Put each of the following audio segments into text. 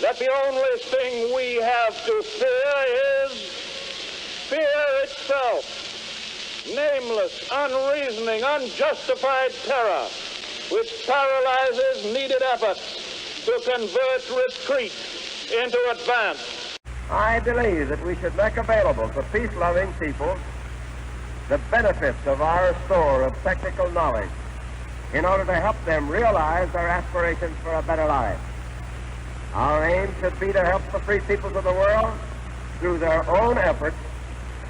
that the only thing we have to fear is fear itself, nameless, unreasoning, unjustified terror, which paralyzes needed efforts to convert retreat into advance. I believe that we should make available to peace-loving people the benefits of our store of technical knowledge in order to help them realize their aspirations for a better life. Our aim should be to help the free peoples of the world through their own efforts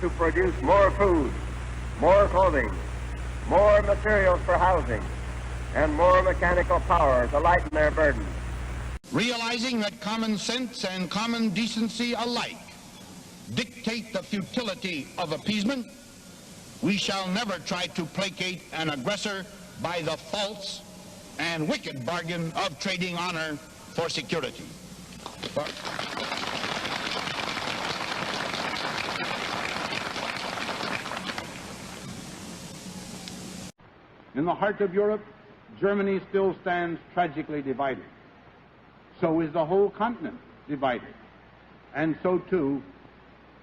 to produce more food, more clothing, more materials for housing, and more mechanical power to lighten their burdens. Realizing that common sense and common decency alike dictate the futility of appeasement, we shall never try to placate an aggressor by the false and wicked bargain of trading honor for security. In the heart of Europe, Germany still stands tragically divided. So is the whole continent divided, and so too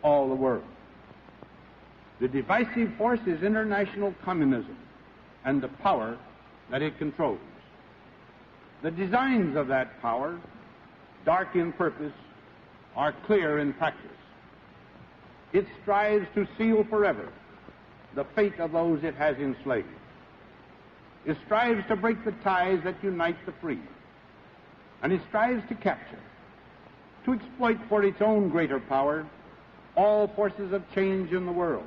all the world. The divisive force is international communism and the power that it controls. The designs of that power, dark in purpose, are clear in practice. It strives to seal forever the fate of those it has enslaved. It strives to break the ties that unite the free. And it strives to capture, to exploit for its own greater power, all forces of change in the world,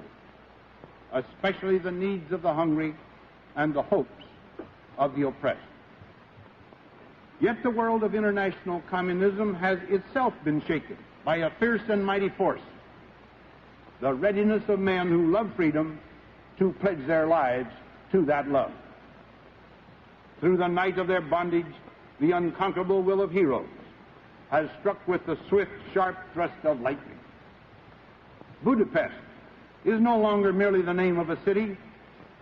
especially the needs of the hungry and the hopes of the oppressed. Yet the world of international communism has itself been shaken by a fierce and mighty force, the readiness of men who love freedom to pledge their lives to that love. Through the night of their bondage, the unconquerable will of heroes has struck with the swift, sharp thrust of lightning. Budapest is no longer merely the name of a city.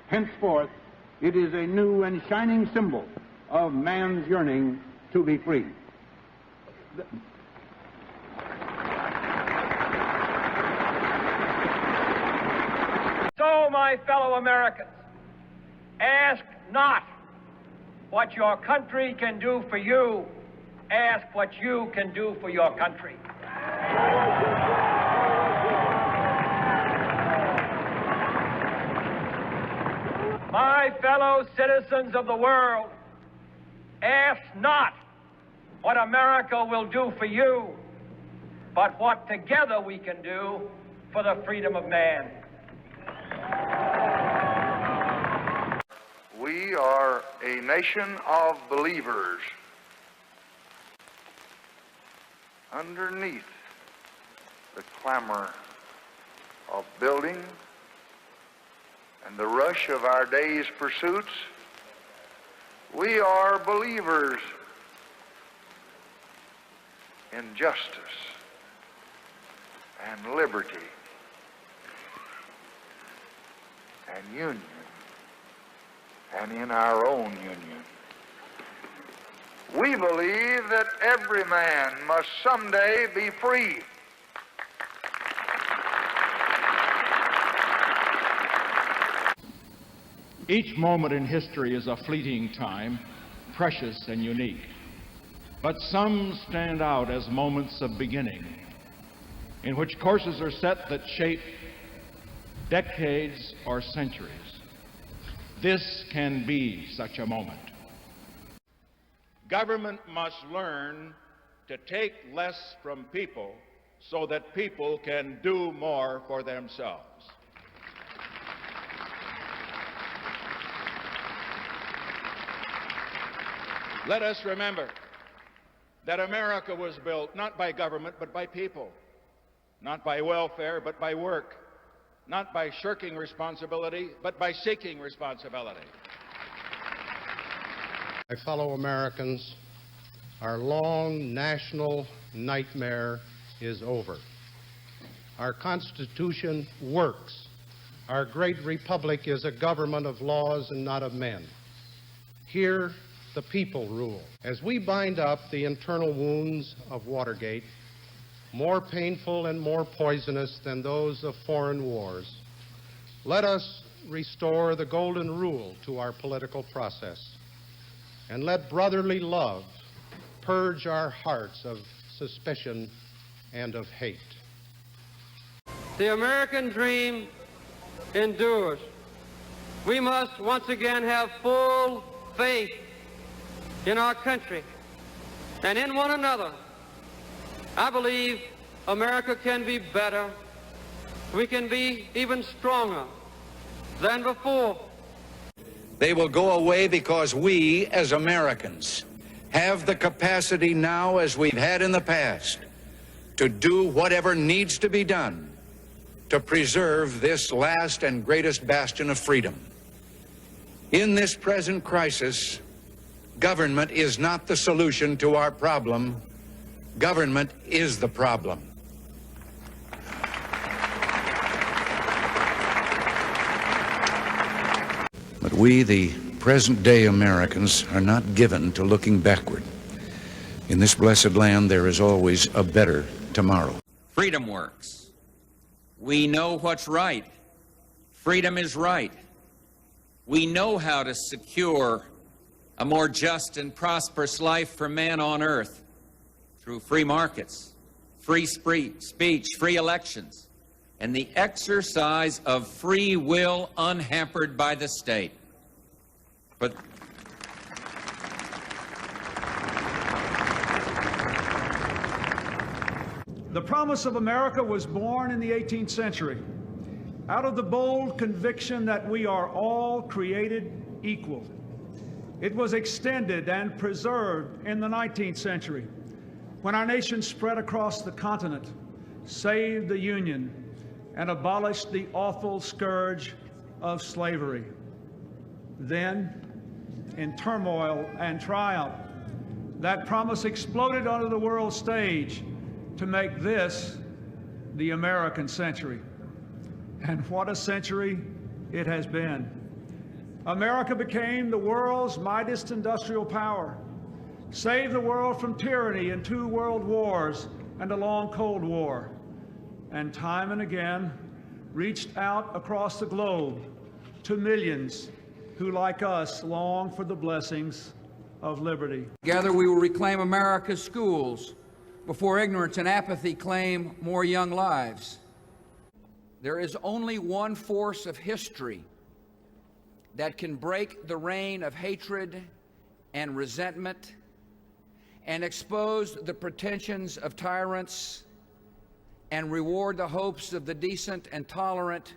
Henceforth, it is a new and shining symbol of man's yearning to be free. So, my fellow Americans, ask not what your country can do for you, ask what you can do for your country. My fellow citizens of the world, ask not what America will do for you, but what together we can do for the freedom of man. We are a nation of believers. Underneath the clamor of building and the rush of our day's pursuits, we are believers in justice and liberty and union, and in our own union. We believe that every man must someday be free. Each moment in history is a fleeting time, precious and unique. But some stand out as moments of beginning, in which courses are set that shape decades or centuries. This can be such a moment. Government must learn to take less from people so that people can do more for themselves. Let us remember that America was built not by government but by people, not by welfare but by work, not by shirking responsibility but by seeking responsibility. My fellow Americans, our long national nightmare is over. Our Constitution works. Our great republic is a government of laws and not of men. Here, the people rule. As we bind up the internal wounds of Watergate, more painful and more poisonous than those of foreign wars, let us restore the golden rule to our political process, and let brotherly love purge our hearts of suspicion and of hate. The American dream endures. We must once again have full faith in our country and in one another. I believe America can be better. We can be even stronger than before. They will go away because we, as Americans, have the capacity now, as we've had in the past, to do whatever needs to be done to preserve this last and greatest bastion of freedom. In this present crisis, government is not the solution to our problem. Government is the problem. But we, the present-day Americans, are not given to looking backward. In this blessed land, there is always a better tomorrow. Freedom works. We know what's right. Freedom is right. We know how to secure a more just and prosperous life for man on earth through free markets, free speech, free elections, and the exercise of free will unhampered by the state. But the promise of America was born in the 18th century out of the bold conviction that we are all created equal. It was extended and preserved in the 19th century when our nation spread across the continent, saved the Union, and abolished the awful scourge of slavery. Then, in turmoil and triumph, that promise exploded onto the world stage to make this the American century. And what a century it has been. America became the world's mightiest industrial power, saved the world from tyranny in 2 world wars and a long Cold War, and time and again reached out across the globe to millions who, like us, long for the blessings of liberty. Together we will reclaim America's schools before ignorance and apathy claim more young lives. There is only one force of history that can break the reign of hatred and resentment and expose the pretensions of tyrants and reward the hopes of the decent and tolerant,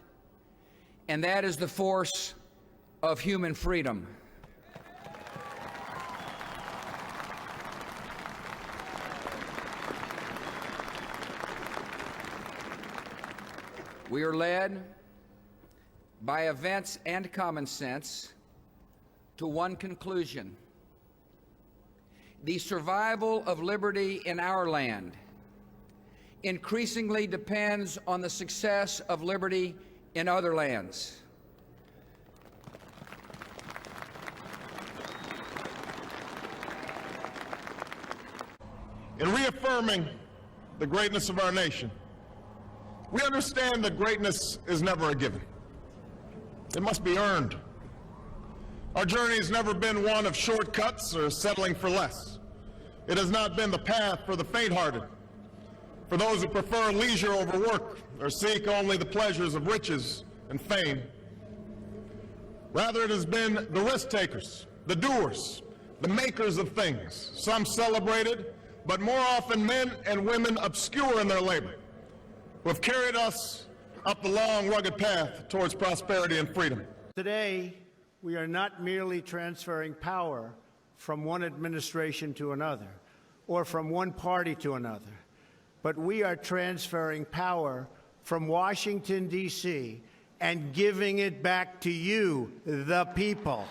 and that is the force of human freedom. We are led by events and common sense to one conclusion: the survival of liberty in our land increasingly depends on the success of liberty in other lands. In reaffirming the greatness of our nation, we understand that greatness is never a given. It must be earned. Our journey has never been one of shortcuts or settling for less. It has not been the path for the faint-hearted, for those who prefer leisure over work or seek only the pleasures of riches and fame. Rather, it has been the risk-takers, the doers, the makers of things, some celebrated, but more often men and women obscure in their labor, who have carried us up the long, rugged path towards prosperity and freedom. Today, we are not merely transferring power from one administration to another, or from one party to another, but we are transferring power from Washington, D.C., and giving it back to you, the people.